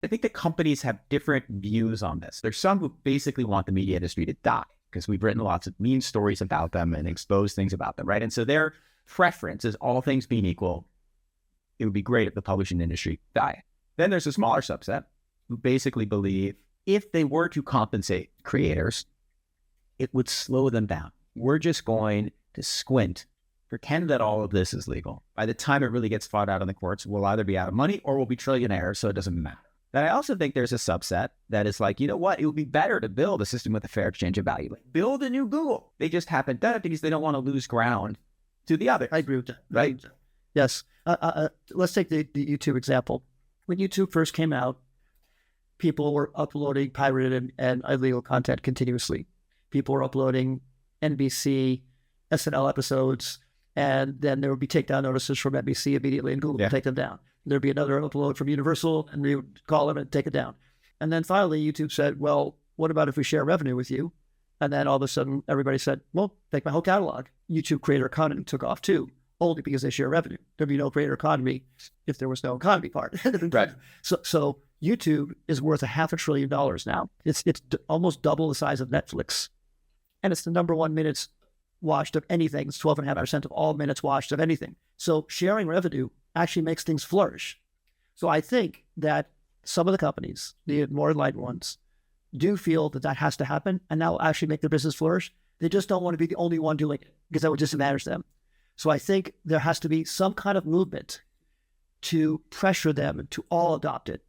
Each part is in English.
I think that companies have different views on this. There's some who basically want the media industry to die because we've written lots of mean stories about them and exposed things about them, right? And so their preference is, all things being equal, it would be great if the publishing industry died. Then there's a smaller subset who basically believe if they were to compensate creators, it would slow them down. We're just going to squint, pretend that all of this is legal. By the time it really gets fought out in the courts, we'll either be out of money or we'll be trillionaires, so it doesn't matter. Then I also think there's a subset that is like, you know what, it would be better to build a system with a fair exchange of value. Like, build a new Google. They just haven't done it because they don't want to lose ground to the others. I agree with that. Right? Yes. Let's take the YouTube example. When YouTube first came out, people were uploading pirated and illegal content continuously. People were uploading NBC, SNL episodes, and then there would be takedown notices from NBC immediately, and Google would take them down. There'd be another upload from Universal, and we would call them and take it down. And then finally, YouTube said, well, what about if we share revenue with you? And then all of a sudden, everybody said, well, take my whole catalog. YouTube creator economy took off too, only because they share revenue. There'd be no creator economy if there was no economy part. Right. So YouTube is worth $500 billion now. It's almost double the size of Netflix. And it's the number one minutes watched of anything. It's 12.5% of all minutes watched of anything. So sharing revenue actually makes things flourish. So I think that some of the companies, the more enlightened ones, do feel that that has to happen, and that will actually make their business flourish. They just don't want to be the only one doing it because that would disadvantage them. So I think there has to be some kind of movement to pressure them to all adopt it.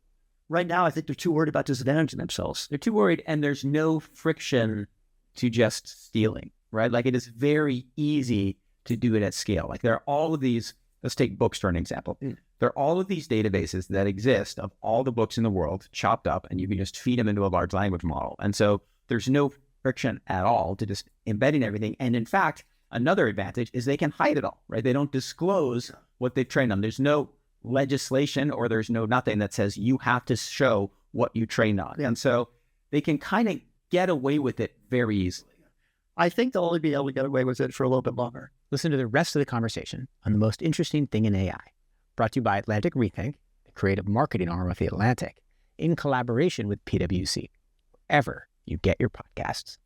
Right now, I think they're too worried about disadvantaging themselves. They're too worried, and there's no friction to just stealing, right? Like, it is very easy to do it at scale. Like, there are all of these, let's take books for an example. There are all of these databases that exist of all the books in the world chopped up, and you can just feed them into a large language model. And so there's no friction at all to just embedding everything. And in fact, another advantage is they can hide it all, right? They don't disclose what they've trained on. There's no legislation or there's no nothing that says you have to show what you trained on. And so they can kind of get away with it very easily. I think they'll only be able to get away with it for a little bit longer. Listen to the rest of the conversation on the most interesting thing in AI, brought to you by Atlantic Rethink, the creative marketing arm of The Atlantic, in collaboration with PwC, wherever you get your podcasts.